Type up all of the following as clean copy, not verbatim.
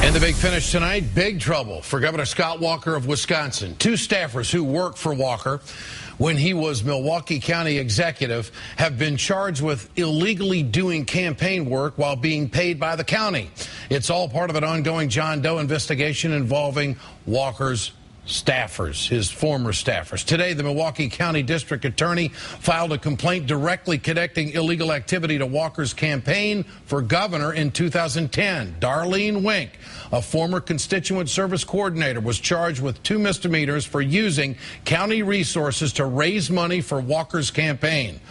And the big finish tonight, big trouble for Governor Scott Walker of Wisconsin. Two staffers who worked for Walker when he was Milwaukee County executive have been charged with illegally doing campaign work while being paid by the county. It's all part of an ongoing John Doe investigation involving Walker's staffers, his former staffers. Today, the Milwaukee County District Attorney filed a complaint directly connecting illegal activity to Walker's campaign for governor in 2010. Darlene Wink, a former constituent service coordinator, was charged with 2 misdemeanors for using county resources to raise money for Walker's campaign.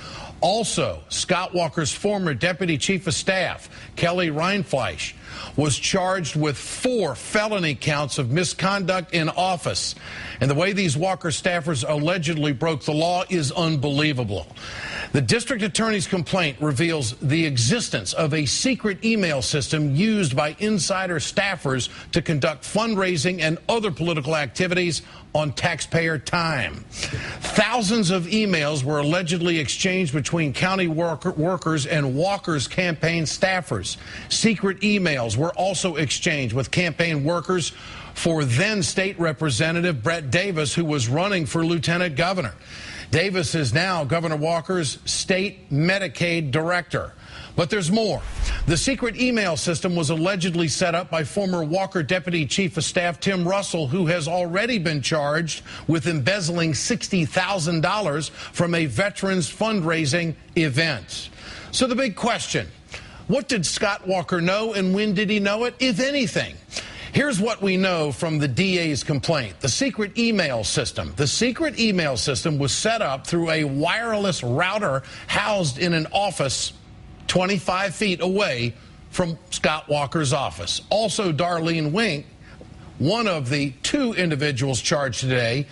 Also, Scott Walker's former deputy chief of staff, Kelly Reinfleisch, was charged with 4 felony counts of misconduct in office. And the way these Walker staffers allegedly broke the law is unbelievable. The district attorney's complaint reveals the existence of a secret email system used by insider staffers to conduct fundraising and other political activities on taxpayer time. Thousands of emails were allegedly exchanged between county workers and Walker's campaign staffers. Secret emails were also exchanged with campaign workers for then state representative Brett Davis, who was running for lieutenant governor. Davis is now Governor Walker's state Medicaid director. But there's more. The secret email system was allegedly set up by former Walker Deputy Chief of Staff Tim Russell, who has already been charged with embezzling $60,000 from a veterans fundraising event. So the big question, what did Scott Walker know and when did he know it, if anything? Here's what we know from the DA's complaint. The secret email system. The secret email system was set up through a wireless router housed in an office 25 feet away from Scott Walker's office. Also, Darlene Wink, one of the 2 individuals charged today,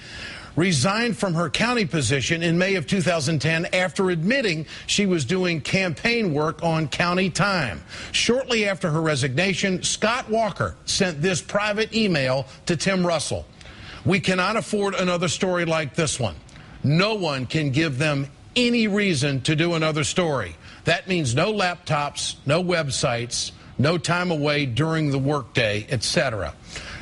resigned from her county position in May of 2010 after admitting she was doing campaign work on county time. Shortly after her resignation, Scott Walker sent this private email to Tim Russell. "We cannot afford another story like this one. No one can give them any reason to do another story. That means no laptops, no websites, no time away during the workday, etc."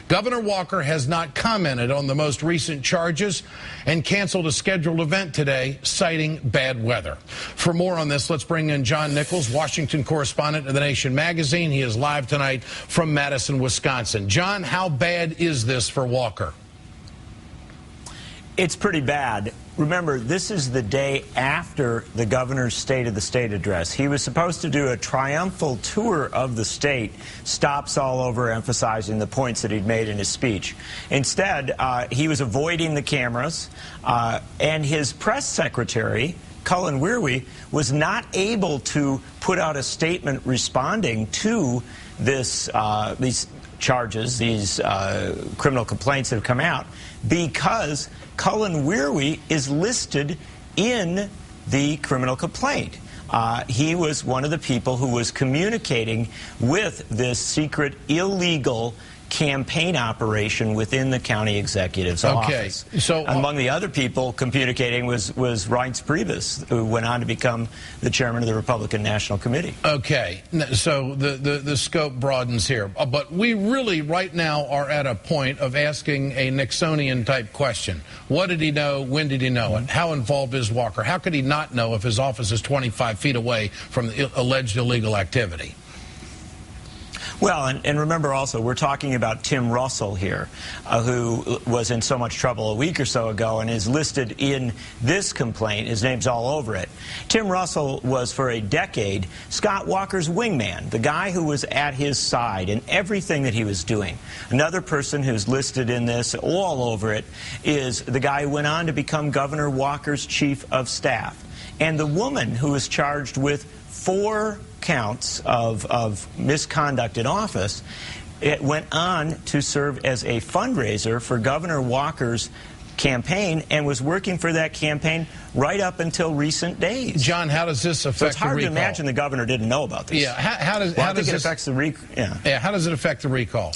Governor Walker has not commented on the most recent charges and canceled a scheduled event today, citing bad weather. For more on this, let's bring in John Nichols, Washington correspondent of The Nation magazine. He is live tonight from Madison, Wisconsin. John, how bad is this for Walker? It's pretty bad. Remember, this is the day after the governor's State of the State address. He was supposed to do a triumphal tour of the state, stops all over emphasizing the points that he'd made in his speech. Instead, he was avoiding the cameras, and his press secretary, Cullen Weirwee, was not able to put out a statement responding to this, these charges, these criminal complaints that have come out, because Cullen Weirwee is listed in the criminal complaint. He was one of the people who was communicating with this secret illegal campaign operation within the county executive's office. So among the other people communicating was Reince Priebus, who went on to become the chairman of the Republican National Committee. Okay, so the scope broadens here. But we really right now are at a point of asking a Nixonian type question. What did he know? When did he know it? How involved is Walker? How could he not know if his office is 25 feet away from the alleged illegal activity? Well, and remember also, we're talking about Tim Russell here, who was in so much trouble a week or so ago and is listed in this complaint. His name's all over it. Tim Russell was, for a decade, Scott Walker's wingman, the guy who was at his side in everything that he was doing. Another person who's listed in this, all over it, is the guy who went on to become Governor Walker's chief of staff. And the woman who was charged with 4 counts of misconduct in office, it went on to serve as a fundraiser for Governor Walker's campaign and was working for that campaign right up until recent days. John, how does this affect the recall? It's hard to imagine the governor didn't know about this. Yeah, how does it affect the recall? Yeah, how does it affect the recall?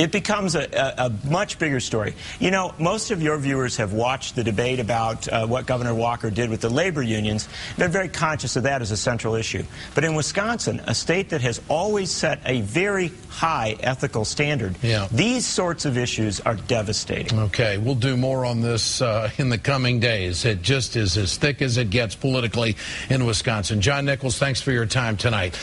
it becomes a much bigger story. You know, most of your viewers have watched the debate about what Governor Walker did with the labor unions. They're very conscious of that as a central issue. But in Wisconsin, a state that has always set a very high ethical standard, these sorts of issues are devastating. Okay, we'll do more on this in the coming days. It just is as thick as it gets politically in Wisconsin. John Nichols, thanks for your time tonight.